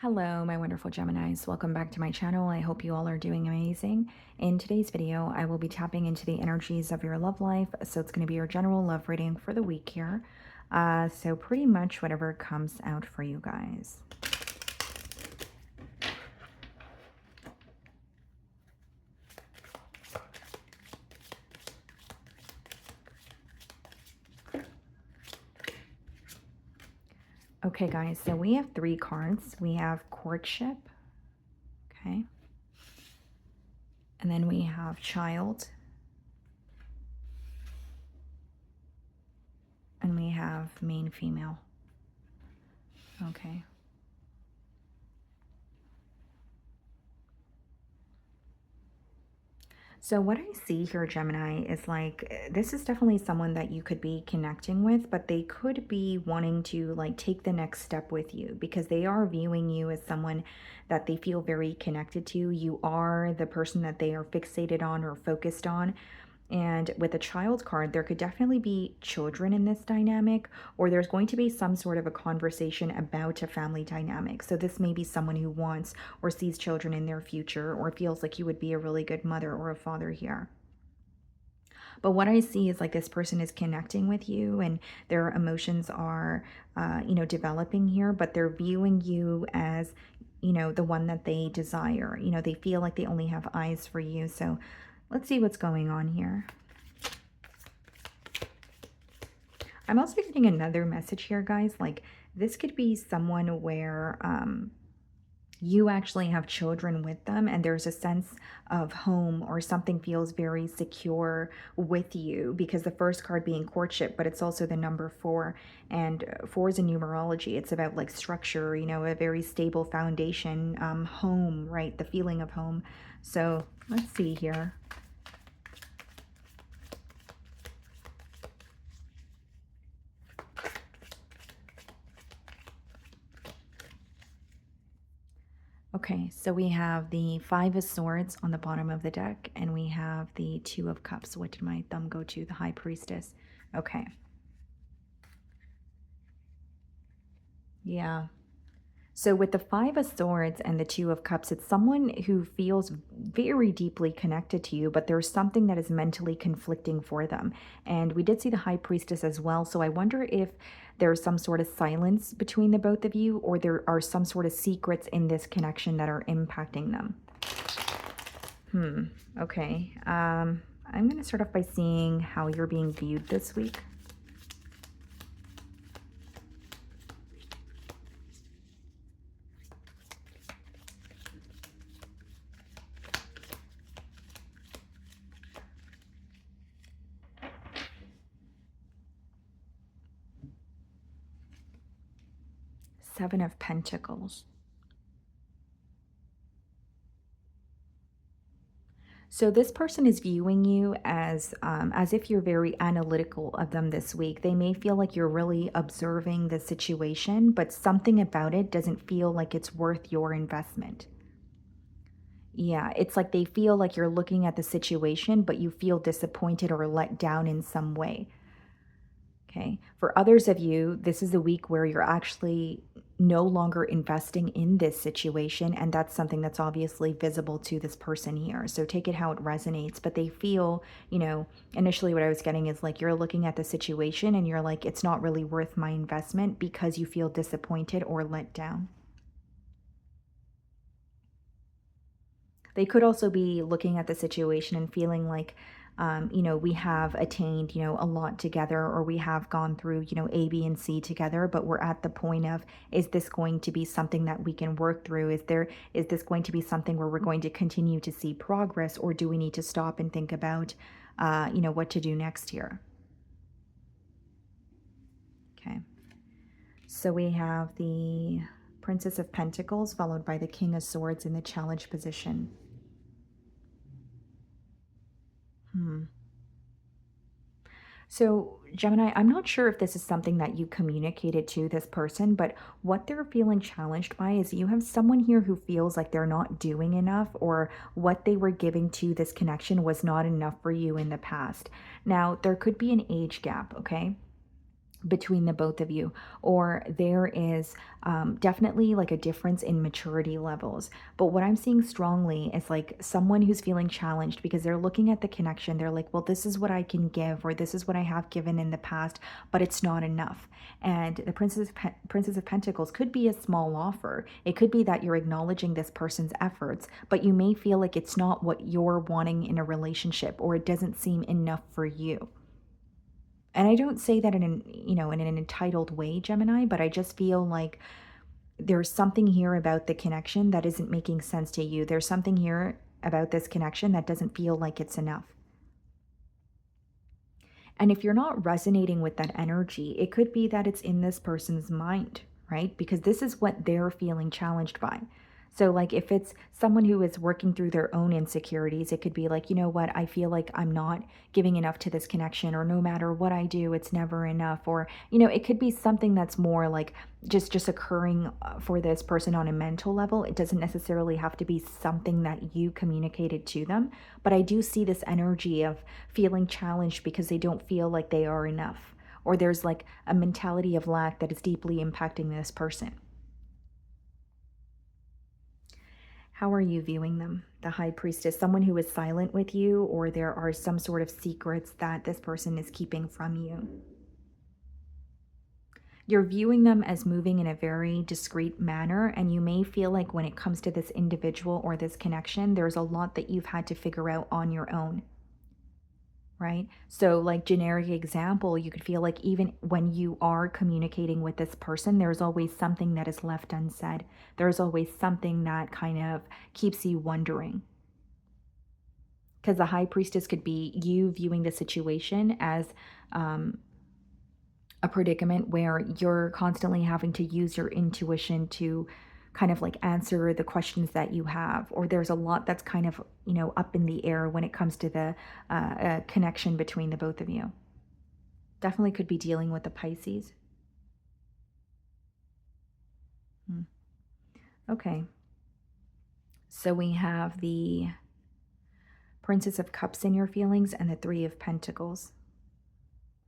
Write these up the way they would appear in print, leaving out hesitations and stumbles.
Hello, my wonderful Geminis. Welcome back to my channel. I hope you all are doing amazing. In today's video, I will be tapping into the energies of your love life. So it's going to be your general love reading for the week here. So pretty much whatever comes out for you guys. Okay, guys, so we have 3 cards. We have courtship, okay? And then we have child. And we have main female. Okay. So what I see here, Gemini, is like this is definitely someone that you could be connecting with, but they could be wanting to like take the next step with you because they are viewing you as someone that they feel very connected to. You are the person that they are fixated on or focused on. And with a child card, there could definitely be children in this dynamic, or there's going to be some sort of a conversation about a family dynamic. So this may be someone who wants or sees children in their future, or feels like you would be a really good mother or a father here. But what I see is like this person is connecting with you and their emotions are, developing here, but they're viewing you as, the one that they desire. They feel like they only have eyes for you. So let's see what's going on here. I'm also getting another message here, guys. Like this could be someone where you actually have children with them and there's a sense of home or something feels very secure with you, because the first card being courtship, but it's also the number 4, and 4 is in numerology. It's about like structure, a very stable foundation, home, right? The feeling of home. So let's see here. Okay, so we have the 5 of Swords on the bottom of the deck, and we have the 2 of Cups. What did my thumb go to? The High Priestess. Okay. Yeah. So with the 5 of Swords and the 2 of Cups, it's someone who feels very deeply connected to you, but there's something that is mentally conflicting for them. And we did see the High Priestess as well, so I wonder if there's some sort of silence between the both of you, or there are some sort of secrets in this connection that are impacting them. Okay. I'm going to start off by seeing how you're being viewed this week. Seven of Pentacles. So this person is viewing you as if you're very analytical of them this week. They may feel like you're really observing the situation, but something about it doesn't feel like it's worth your investment. Yeah, it's like they feel like you're looking at the situation, but you feel disappointed or let down in some way. Okay. For others of you, this is a week where you're actually no longer investing in this situation. And that's something that's obviously visible to this person here. So take it how it resonates. But they feel, initially what I was getting is like you're looking at the situation and you're like, it's not really worth my investment because you feel disappointed or let down. They could also be looking at the situation and feeling like, we have attained, a lot together, or we have gone through, A, B, and C together, but we're at the point of, is this going to be something that we can work through? Is this going to be something where we're going to continue to see progress, or do we need to stop and think about, what to do next here? Okay. So we have the Princess of Pentacles followed by the King of Swords in the challenge position. So, Gemini, I'm not sure if this is something that you communicated to this person, but what they're feeling challenged by is you have someone here who feels like they're not doing enough, or what they were giving to this connection was not enough for you in the past. Now, there could be an age gap, okay? between the both of you, or there is definitely like a difference in maturity levels. But what I'm seeing strongly is like someone who's feeling challenged because they're looking at the connection. They're like, well, this is what I can give, or this is what I have given in the past, but it's not enough. And the Princess of Pentacles could be a small offer. It could be that you're acknowledging this person's efforts, but you may feel like it's not what you're wanting in a relationship, or it doesn't seem enough for you. And I don't say that in in an entitled way, Gemini, but I just feel like there's something here about the connection that isn't making sense to you. There's something here about this connection that doesn't feel like it's enough. And if you're not resonating with that energy, it could be that it's in this person's mind, right? Because this is what they're feeling challenged by. So, like, if it's someone who is working through their own insecurities, it could be like, you know what, I feel like I'm not giving enough to this connection, or no matter what I do, it's never enough. Or, it could be something that's more like just occurring for this person on a mental level. It doesn't necessarily have to be something that you communicated to them. But I do see this energy of feeling challenged because they don't feel like they are enough, or there's like a mentality of lack that is deeply impacting this person. How are you viewing them? The High Priestess, someone who is silent with you, or there are some sort of secrets that this person is keeping from you. You're viewing them as moving in a very discreet manner, and you may feel like when it comes to this individual or this connection, there's a lot that you've had to figure out on your own. Right? So, like, generic example, you could feel like even when you are communicating with this person, there's always something that is left unsaid. There's always something that kind of keeps you wondering. Because the High Priestess could be you viewing the situation as um, a predicament where you're constantly having to use your intuition to kind of like answer the questions that you have, or there's a lot that's kind of up in the air when it comes to the connection between the both of you. Definitely could be dealing with the Pisces. Hmm. Okay, so we have the Princess of Cups in your feelings and the Three of Pentacles.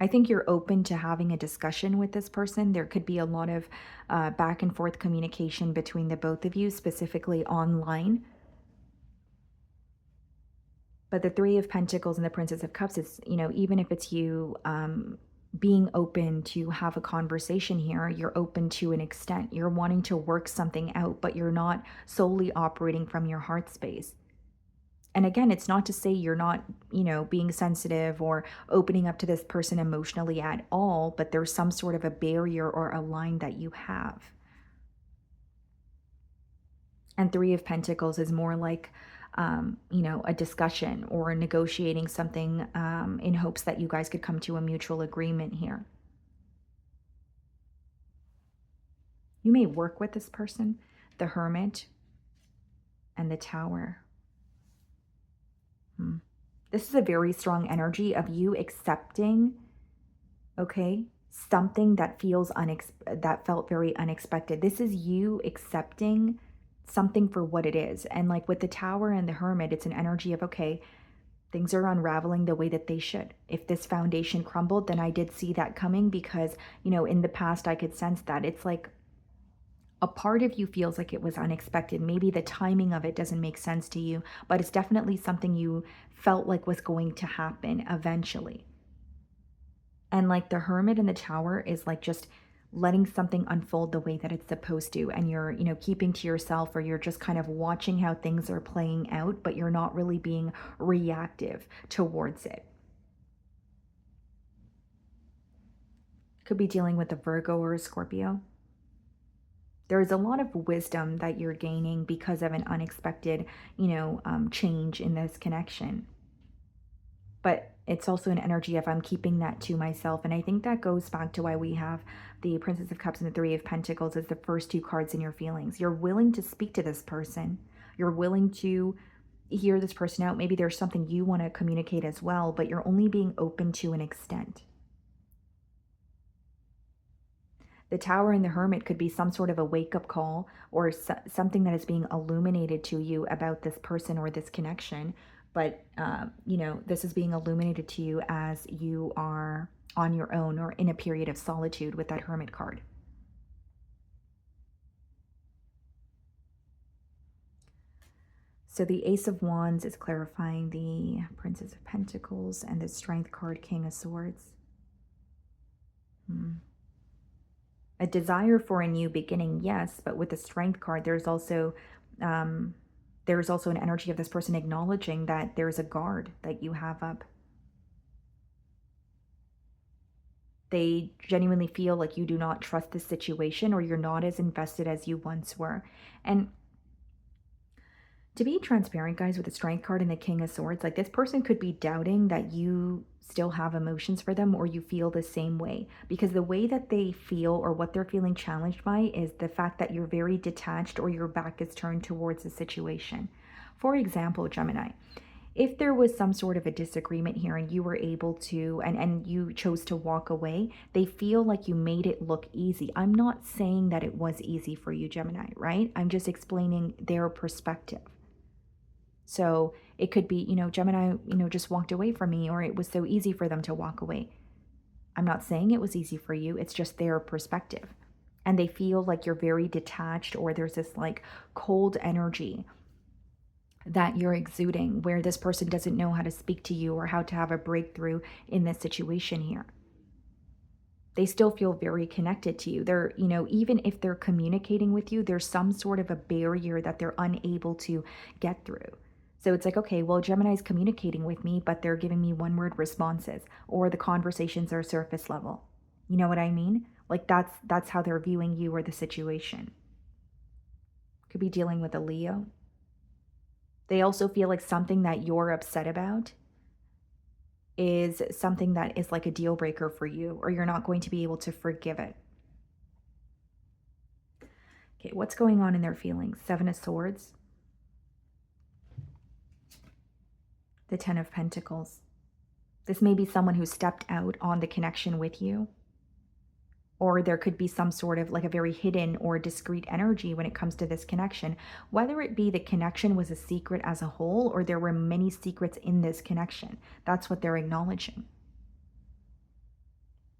I think you're open to having a discussion with this person. There could be a lot of back and forth communication between the both of you, specifically online. But the Three of Pentacles and the Princess of Cups is, even if it's you being open to have a conversation here, you're open to an extent. You're wanting to work something out, but you're not solely operating from your heart space. And again, it's not to say you're not, being sensitive or opening up to this person emotionally at all, but there's some sort of a barrier or a line that you have. And Three of Pentacles is more like, a discussion or negotiating something in hopes that you guys could come to a mutual agreement here. You may work with this person, the Hermit and the Tower. This is a very strong energy of you accepting, okay, something that that felt very unexpected. This is you accepting something for what it is. And like with the Tower and the Hermit, it's an energy of, okay, things are unraveling the way that they should. If this foundation crumbled, then I did see that coming because, in the past I could sense that. It's like a part of you feels like it was unexpected. Maybe the timing of it doesn't make sense to you, but it's definitely something you felt like was going to happen eventually. And like the Hermit in the Tower is like just letting something unfold the way that it's supposed to. And you're, keeping to yourself, or you're just kind of watching how things are playing out, but you're not really being reactive towards it. Could be dealing with a Virgo or a Scorpio. There's a lot of wisdom that you're gaining because of an unexpected, change in this connection. But it's also an energy of I'm keeping that to myself. And I think that goes back to why we have the Princess of Cups and the Three of Pentacles as the first two cards in your feelings. You're willing to speak to this person. You're willing to hear this person out. Maybe there's something you want to communicate as well, but you're only being open to an extent. The Tower and the Hermit could be some sort of a wake-up call, or something that is being illuminated to you about this person or this connection. But, this is being illuminated to you as you are on your own or in a period of solitude with that Hermit card. So the Ace of Wands is clarifying the Princess of Pentacles and the Strength card, King of Swords. A desire for a new beginning, yes, but with the Strength card, um, there's also an energy of this person acknowledging that there's a guard that you have up. They genuinely feel like you do not trust the situation or you're not as invested as you once were. And to be transparent, guys, with the Strength card and the King of Swords, like this person could be doubting that you still have emotions for them or you feel the same way. Because the way that they feel or what they're feeling challenged by is the fact that you're very detached or your back is turned towards the situation. For example, Gemini, if there was some sort of a disagreement here and you were able to, and you chose to walk away, they feel like you made it look easy. I'm not saying that it was easy for you, Gemini, right? I'm just explaining their perspective. So it could be, Gemini, just walked away from me, or it was so easy for them to walk away. I'm not saying it was easy for you. It's just their perspective. And they feel like you're very detached, or there's this like cold energy that you're exuding where this person doesn't know how to speak to you or how to have a breakthrough in this situation here. They still feel very connected to you. They're, even if they're communicating with you, there's some sort of a barrier that they're unable to get through. So it's like, okay, well, Gemini's communicating with me, but they're giving me one-word responses, or the conversations are surface level. You know what I mean? Like that's how they're viewing you or the situation. Could be dealing with a Leo. They also feel like something that you're upset about is something that is like a deal breaker for you, or you're not going to be able to forgive it. Okay, what's going on in their feelings? Seven of Swords. The Ten of Pentacles. This may be someone who stepped out on the connection with you. Or there could be some sort of like a very hidden or discreet energy when it comes to this connection. Whether it be the connection was a secret as a whole, or there were many secrets in this connection. That's what they're acknowledging.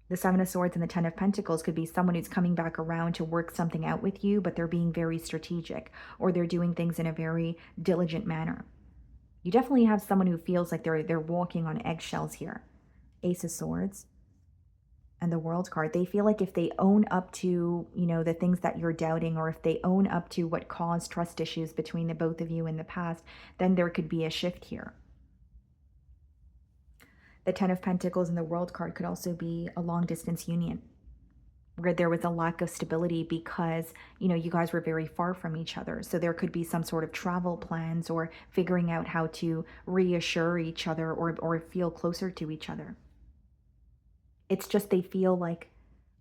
The Seven of Swords and the Ten of Pentacles could be someone who's coming back around to work something out with you, but they're being very strategic, or they're doing things in a very diligent manner. You definitely have someone who feels like they're walking on eggshells here. Ace of Swords and the World card. They feel like if they own up to, the things that you're doubting, or if they own up to what caused trust issues between the both of you in the past, then there could be a shift here. The Ten of Pentacles and the World card could also be a long distance union where there was a lack of stability because, you guys were very far from each other. So there could be some sort of travel plans or figuring out how to reassure each other or feel closer to each other. It's just they feel like,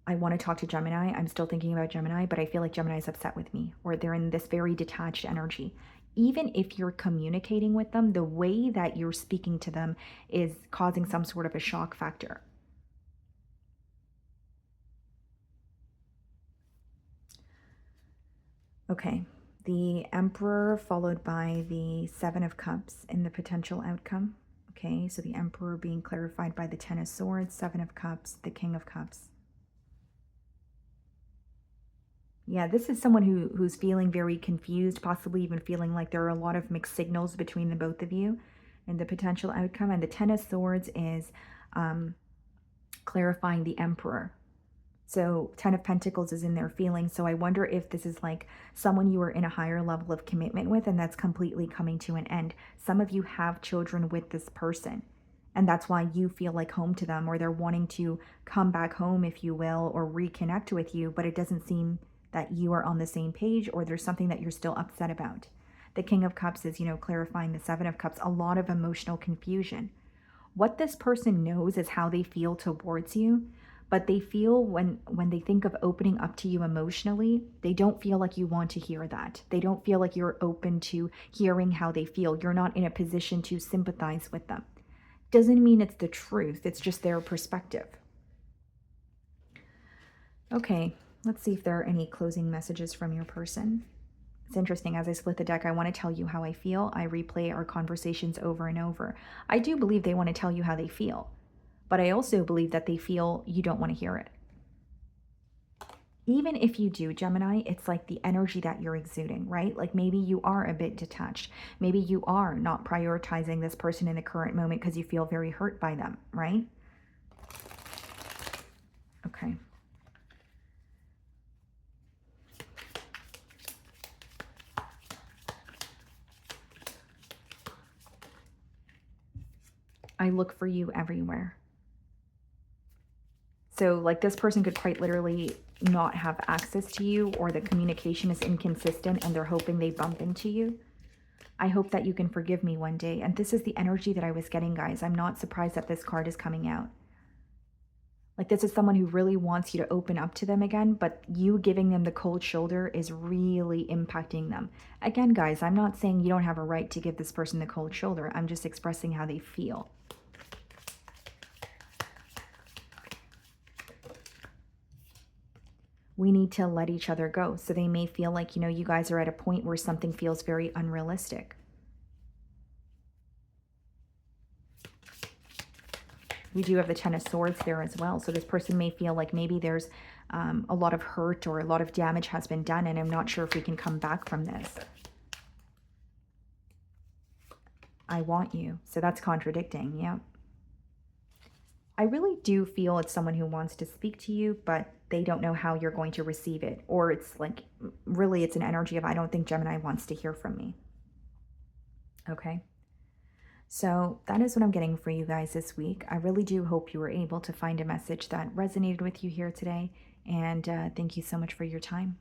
I want to talk to Gemini. I'm still thinking about Gemini, but I feel like Gemini is upset with me, or they're in this very detached energy. Even if you're communicating with them, the way that you're speaking to them is causing some sort of a shock factor. Okay, the Emperor followed by the Seven of Cups in the potential outcome. Okay, so the Emperor being clarified by the Ten of Swords, Seven of Cups, the King of Cups. Yeah, this is someone who's feeling very confused, possibly even feeling like there are a lot of mixed signals between the both of you and the potential outcome. And the Ten of Swords is clarifying the Emperor. So Ten of Pentacles is in their feelings. So I wonder if this is like someone you are in a higher level of commitment with and that's completely coming to an end. Some of you have children with this person, and that's why you feel like home to them, or they're wanting to come back home, if you will, or reconnect with you, but it doesn't seem that you are on the same page, or there's something that you're still upset about. The King of Cups is, clarifying the Seven of Cups, a lot of emotional confusion. What this person knows is how they feel towards you, but they feel when they think of opening up to you emotionally, they don't feel like you want to hear that. They don't feel like you're open to hearing how they feel. You're not in a position to sympathize with them. Doesn't mean it's the truth. It's just their perspective. Okay, let's see if there are any closing messages from your person. It's interesting, as I split the deck, I want to tell you how I feel. I replay our conversations over and over. I do believe they want to tell you how they feel, but I also believe that they feel you don't want to hear it. Even if you do, Gemini, it's like the energy that you're exuding, right? Like maybe you are a bit detached. Maybe you are not prioritizing this person in the current moment because you feel very hurt by them, right? Okay. I look for you everywhere. So, like, this person could quite literally not have access to you, or the communication is inconsistent and they're hoping they bump into you. I hope that you can forgive me one day. And this is the energy that I was getting, guys. I'm not surprised that this card is coming out. Like, this is someone who really wants you to open up to them again, but you giving them the cold shoulder is really impacting them. Again, guys, I'm not saying you don't have a right to give this person the cold shoulder. I'm just expressing how they feel. We need to let each other go. So they may feel like, you know, you guys are at a point where something feels very unrealistic. We do have the Ten of Swords there as well. So this person may feel like maybe there's a lot of hurt or a lot of damage has been done, and I'm not sure if we can come back from this. I want you. So that's contradicting. Yeah. I really do feel it's someone who wants to speak to you, but they don't know how you're going to receive it. Or it's like, really, it's an energy of, I don't think Gemini wants to hear from me. Okay. So that is what I'm getting for you guys this week. I really do hope you were able to find a message that resonated with you here today. And thank you so much for your time.